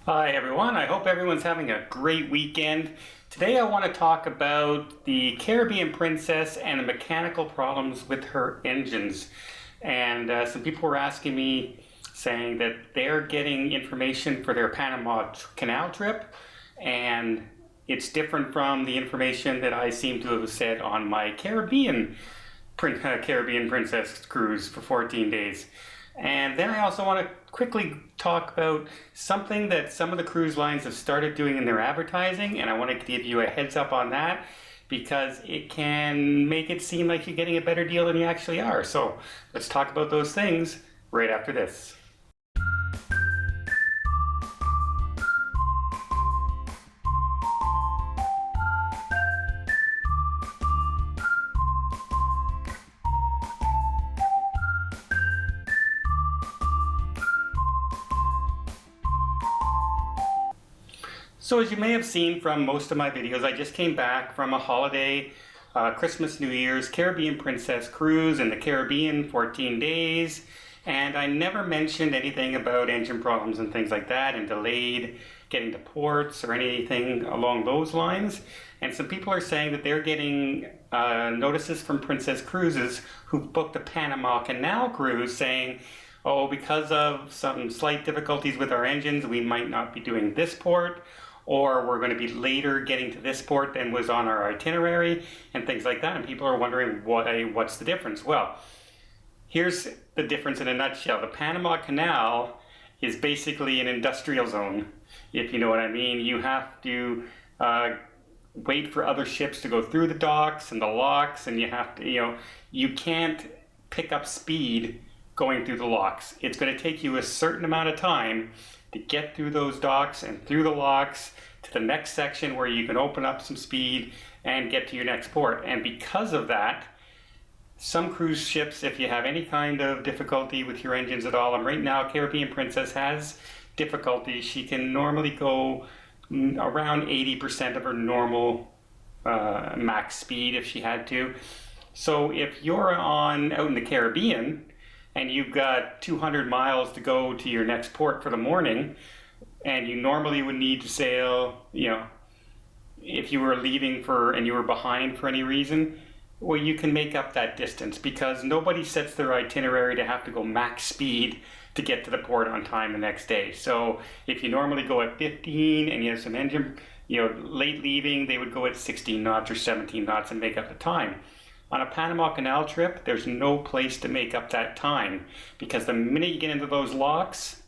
Hi everyone, I hope everyone's having a great weekend. Today I want to talk about the Caribbean Princess and the mechanical problems with her engines. And some people were asking me saying that they're getting information for their Panama Canal trip, and it's different from the information that I seem to have said on my Caribbean Princess cruise for 14 days. And then I also want to quickly talk about something that some of the cruise lines have started doing in their advertising, and I want to give you a heads up on that because it can make it seem like you're getting a better deal than you actually are. So let's talk about those things right after this. So as you may have seen from most of my videos, I just came back from a holiday, Christmas, New Year's, Caribbean Princess Cruise in the Caribbean, 14 days. And I never mentioned anything about engine problems and things like that and delayed getting to ports or anything along those lines. And some people are saying that they're getting notices from Princess Cruises who've booked a Panama Canal cruise saying, oh, because of some slight difficulties with our engines, we might not be doing this port, or we're going to be later getting to this port than was on our itinerary, and things like that. And people are wondering what's the difference. Well, here's the difference in a nutshell. The Panama Canal is basically an industrial zone, if you know what I mean. You have to wait for other ships to go through the docks and the locks, and you have to, you can't pick up speed going through the locks. It's going to take you a certain amount of time to get through those docks and through the locks to the next section where you can open up some speed and get to your next port. And because of that, some cruise ships, if you have any kind of difficulty with your engines at all, and right now Caribbean Princess has difficulty, she can normally go around 80% of her normal max speed if she had to. So if you're out in the Caribbean and you've got 200 miles to go to your next port for the morning, and you normally would need to sail, if you were leaving and you were behind for any reason, well, you can make up that distance because nobody sets their itinerary to have to go max speed to get to the port on time the next day. So if you normally go at 15 and you have some engine, late leaving, they would go at 16 knots or 17 knots and make up the time. On a Panama Canal trip, there's no place to make up that time because the minute you get into those locks,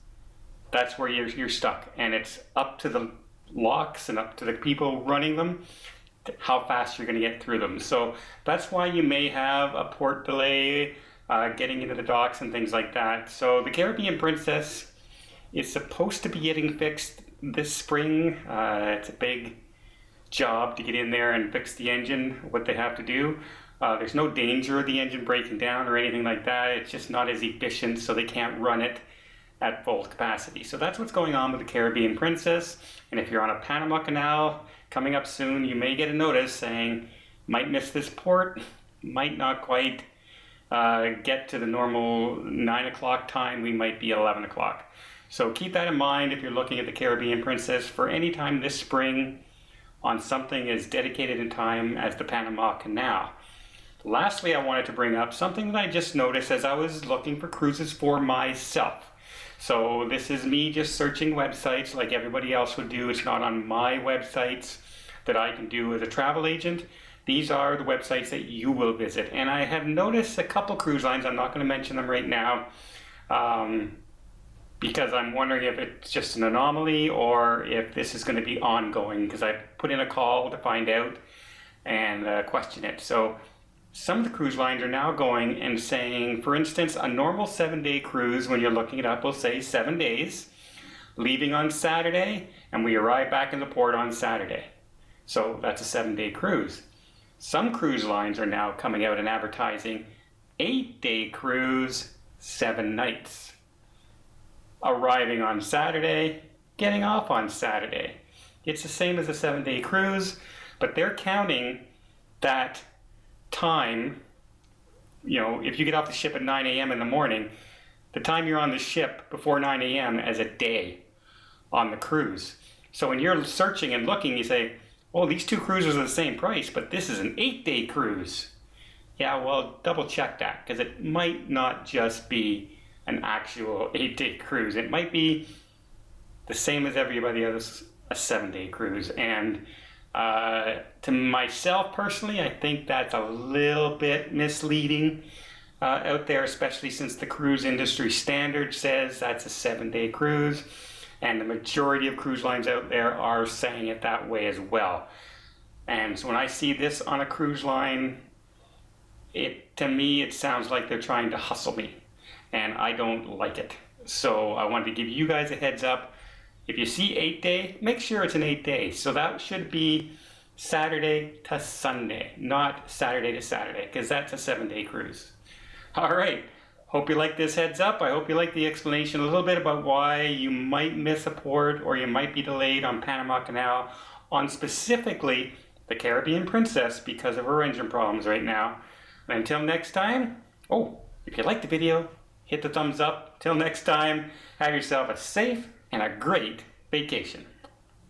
that's where you're stuck. And it's up to the locks and up to the people running them how fast you're going to get through them. So that's why you may have a port delay getting into the docks and things like that. So the Caribbean Princess is supposed to be getting fixed this spring. It's a big job to get in there and fix the engine, what they have to do. There's no danger of the engine breaking down or anything like that. It's just not as efficient, so they can't run it at full capacity. So that's what's going on with the Caribbean Princess. And if you're on a Panama Canal coming up soon, you may get a notice saying, might miss this port, might not quite get to the normal 9 o'clock time, we might be 11 o'clock. So keep that in mind if you're looking at the Caribbean Princess for any time this spring on something as dedicated in time as the Panama Canal. Lastly, I wanted to bring up something that I just noticed as I was looking for cruises for myself. So this is me just searching websites like everybody else would do. It's not on my websites that I can do as a travel agent. These are the websites that you will visit. And I have noticed a couple cruise lines, I'm not going to mention them right now, because I'm wondering if it's just an anomaly or if this is going to be ongoing, because I put in a call to find out and question it. So some of the cruise lines are now going and saying, for instance, a normal 7-day cruise, when you're looking it up, will say 7 days, leaving on Saturday, and we arrive back in the port on Saturday. So that's a 7-day cruise. Some cruise lines are now coming out and advertising 8-day cruise, 7 nights. Arriving on Saturday, getting off on Saturday. It's the same as a 7-day cruise, but they're counting that time, if you get off the ship at 9 a.m. in the morning, the time you're on the ship before 9 a.m. as a day. on the cruise. So when you're searching and looking, you say, well, these two cruises are the same price, but this is an 8-day cruise. Yeah, well, double check that, because it might not just be an actual 8-day cruise. It might be the same as everybody else, a 7-day cruise. And to myself personally, I think that's a little bit misleading out there, especially since the cruise industry standard says that's a 7-day cruise. And the majority of cruise lines out there are saying it that way as well. And so when I see this on a cruise line, to me, it sounds like they're trying to hustle me. And I don't like it. So I wanted to give you guys a heads up. If you see 8-day, make sure it's an 8-day. So that should be Saturday to Sunday, not Saturday to Saturday, because that's a 7-day cruise. All right. Hope you like this heads up. I hope you like the explanation a little bit about why you might miss a port or you might be delayed on Panama Canal on specifically the Caribbean Princess because of her engine problems right now. And until next time, if you liked the video, hit the thumbs up. Till next time, have yourself a safe and a great vacation.